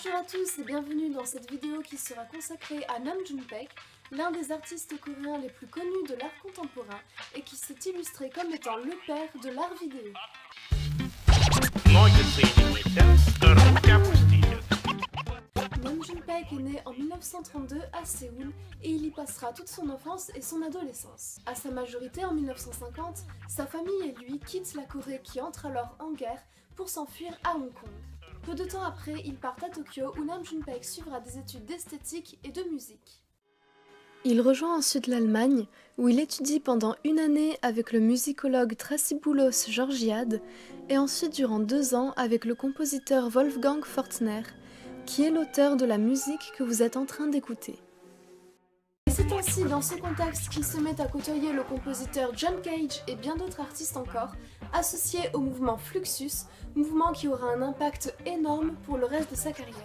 Bonjour à tous et bienvenue dans cette vidéo qui sera consacrée à Nam June-paik, l'un des artistes coréens les plus connus de l'art contemporain et qui s'est illustré comme étant le père de l'art vidéo. Nam June-paik est né en 1932 à Séoul et il y passera toute son enfance et son adolescence. À sa majorité en 1950, sa famille et lui quittent la Corée qui entre alors en guerre pour s'enfuir à Hong Kong. Peu de temps après, ils partent à Tokyo où Nam June-paik suivra des études d'esthétique et de musique. Il rejoint ensuite l'Allemagne où il étudie pendant une année avec le musicologue Traciboulos Georgiad et ensuite durant 2 ans avec le compositeur Wolfgang Fortner, qui est l'auteur de la musique que vous êtes en train d'écouter. Et c'est ainsi dans ce contexte qu'il se met à côtoyer le compositeur John Cage et bien d'autres artistes encore, associés au mouvement Fluxus, mouvement qui aura un impact énorme pour le reste de sa carrière.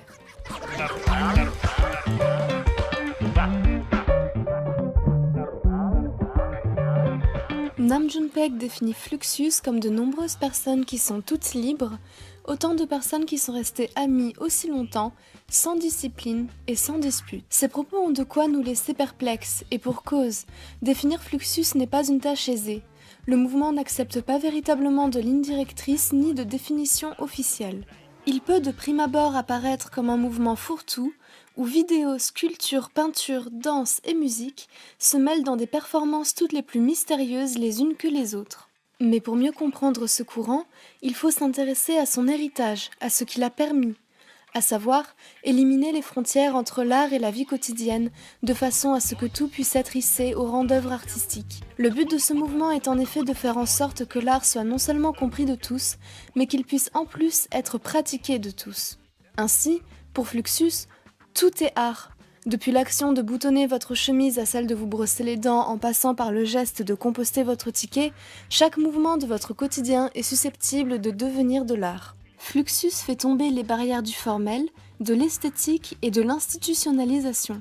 Nam June-paik définit Fluxus comme de nombreuses personnes qui sont toutes libres, autant de personnes qui sont restées amies aussi longtemps, sans discipline et sans dispute. Ces propos ont de quoi nous laisser perplexes, et pour cause, définir Fluxus n'est pas une tâche aisée. Le mouvement n'accepte pas véritablement de ligne directrice ni de définition officielle. Il peut de prime abord apparaître comme un mouvement fourre-tout, où vidéo, sculpture, peinture, danse et musique se mêlent dans des performances toutes les plus mystérieuses les unes que les autres. Mais pour mieux comprendre ce courant, il faut s'intéresser à son héritage, à ce qu'il a permis, à savoir éliminer les frontières entre l'art et la vie quotidienne, de façon à ce que tout puisse être hissé au rang d'œuvre artistique. Le but de ce mouvement est en effet de faire en sorte que l'art soit non seulement compris de tous, mais qu'il puisse en plus être pratiqué de tous. Ainsi, pour Fluxus, tout est art. Depuis l'action de boutonner votre chemise à celle de vous brosser les dents en passant par le geste de composter votre ticket, chaque mouvement de votre quotidien est susceptible de devenir de l'art. Fluxus fait tomber les barrières du formel, de l'esthétique et de l'institutionnalisation.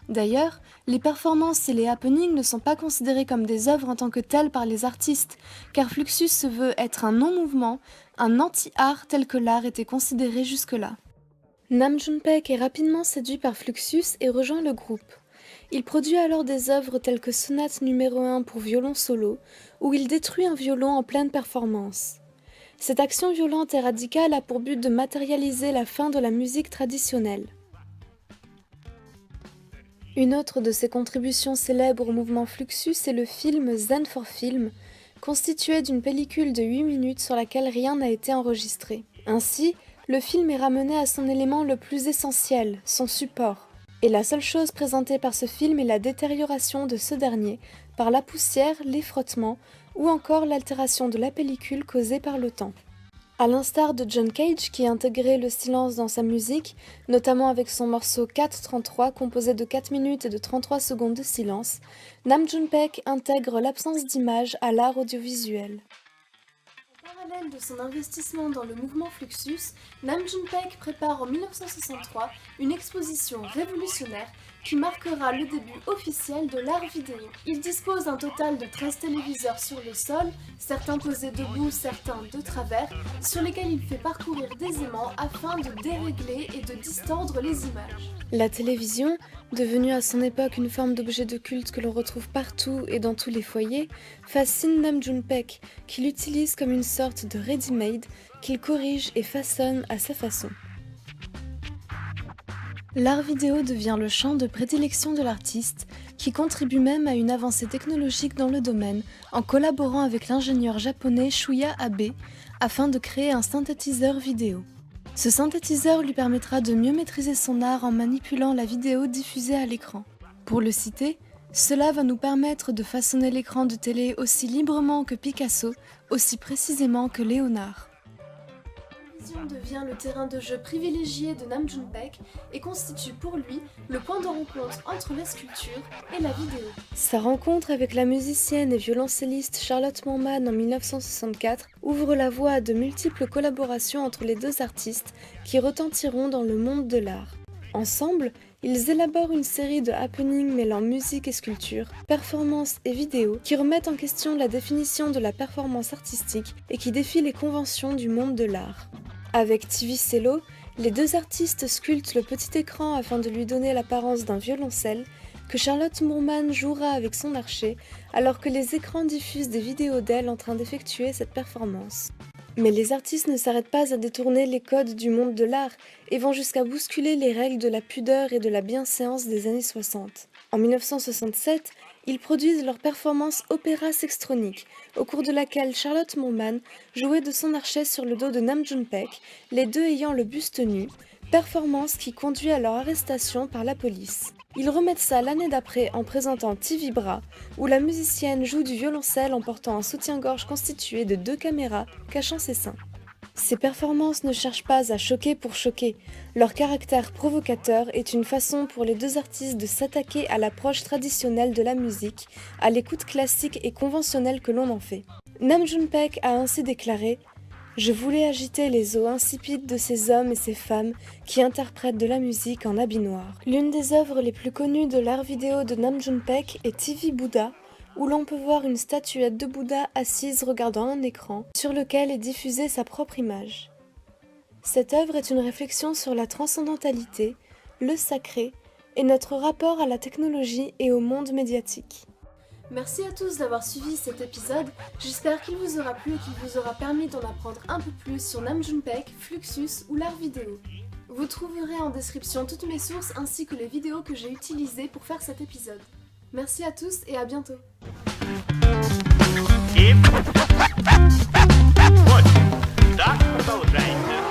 D'ailleurs, les performances et les happenings ne sont pas considérés comme des œuvres en tant que telles par les artistes, car Fluxus se veut être un non-mouvement, un anti-art tel que l'art était considéré jusque-là. Nam June-paik est rapidement séduit par Fluxus et rejoint le groupe. Il produit alors des œuvres telles que Sonate numéro 1 pour violon solo, où il détruit un violon en pleine performance. Cette action violente et radicale a pour but de matérialiser la fin de la musique traditionnelle. Une autre de ses contributions célèbres au mouvement Fluxus est le film Zen for Film, constitué d'une pellicule de 8 minutes sur laquelle rien n'a été enregistré. Ainsi, le film est ramené à son élément le plus essentiel, son support. Et la seule chose présentée par ce film est la détérioration de ce dernier, par la poussière, les frottements, ou encore l'altération de la pellicule causée par le temps. À l'instar de John Cage qui a intégré le silence dans sa musique, notamment avec son morceau 4:33 composé de 4 minutes et de 33 secondes de silence, Nam June-paik intègre l'absence d'image à l'art audiovisuel. En parallèle de son investissement dans le mouvement Fluxus, Nam June-paik prépare en 1963 une exposition révolutionnaire qui marquera le début officiel de l'art vidéo. Il dispose d'un total de 13 téléviseurs sur le sol, certains posés debout, certains de travers, sur lesquels il fait parcourir aisément afin de dérégler et de distordre les images. La télévision, devenue à son époque une forme d'objet de culte que l'on retrouve partout et dans tous les foyers, fascine Nam June-paik, qui l'utilise comme une sorte de ready-made qu'il corrige et façonne à sa façon. L'art vidéo devient le champ de prédilection de l'artiste, qui contribue même à une avancée technologique dans le domaine en collaborant avec l'ingénieur japonais Shuya Abe afin de créer un synthétiseur vidéo. Ce synthétiseur lui permettra de mieux maîtriser son art en manipulant la vidéo diffusée à l'écran. Pour le citer, cela va nous permettre de façonner l'écran de télé aussi librement que Picasso, aussi précisément que Léonard. La télévision devient le terrain de jeu privilégié de Nam June-paik et constitue pour lui le point de rencontre entre la sculpture et la vidéo. Sa rencontre avec la musicienne et violoncelliste Charlotte Moorman en 1964 ouvre la voie à de multiples collaborations entre les deux artistes qui retentiront dans le monde de l'art. Ensemble, ils élaborent une série de happenings mêlant musique et sculpture, performance et vidéo qui remettent en question la définition de la performance artistique et qui défient les conventions du monde de l'art. Avec TV Cello, Les deux artistes sculptent le petit écran afin de lui donner l'apparence d'un violoncelle que Charlotte Moorman jouera avec son archet alors que les écrans diffusent des vidéos d'elle en train d'effectuer cette performance. Mais les artistes ne s'arrêtent pas à détourner les codes du monde de l'art et vont jusqu'à bousculer les règles de la pudeur et de la bienséance des années 60. En 1967, ils produisent leur performance Opéra Sextronique, au cours de laquelle Charlotte Moorman jouait de son archet sur le dos de Nam June-paik, les deux ayant le buste nu, performance qui conduit à leur arrestation par la police. Ils remettent ça l'année d'après en présentant T-Vibra, où la musicienne joue du violoncelle en portant un soutien-gorge constitué de 2 caméras cachant ses seins. Ces performances ne cherchent pas à choquer pour choquer. Leur caractère provocateur est une façon pour les deux artistes de s'attaquer à l'approche traditionnelle de la musique, à l'écoute classique et conventionnelle que l'on en fait. Nam June-paik a ainsi déclaré « Je voulais agiter les eaux insipides de ces hommes et ces femmes qui interprètent de la musique en habit noir. » L'une des œuvres les plus connues de l'art vidéo de Nam June-paik est TV Buddha, où l'on peut voir une statuette de Bouddha assise regardant un écran sur lequel est diffusée sa propre image. Cette œuvre est une réflexion sur la transcendantalité, le sacré et notre rapport à la technologie et au monde médiatique. Merci à tous d'avoir suivi cet épisode, j'espère qu'il vous aura plu et qu'il vous aura permis d'en apprendre un peu plus sur Nam June-paik, Fluxus ou l'art vidéo. Vous trouverez en description toutes mes sources ainsi que les vidéos que j'ai utilisées pour faire cet épisode. Merci à tous et à bientôt. If what? Stop.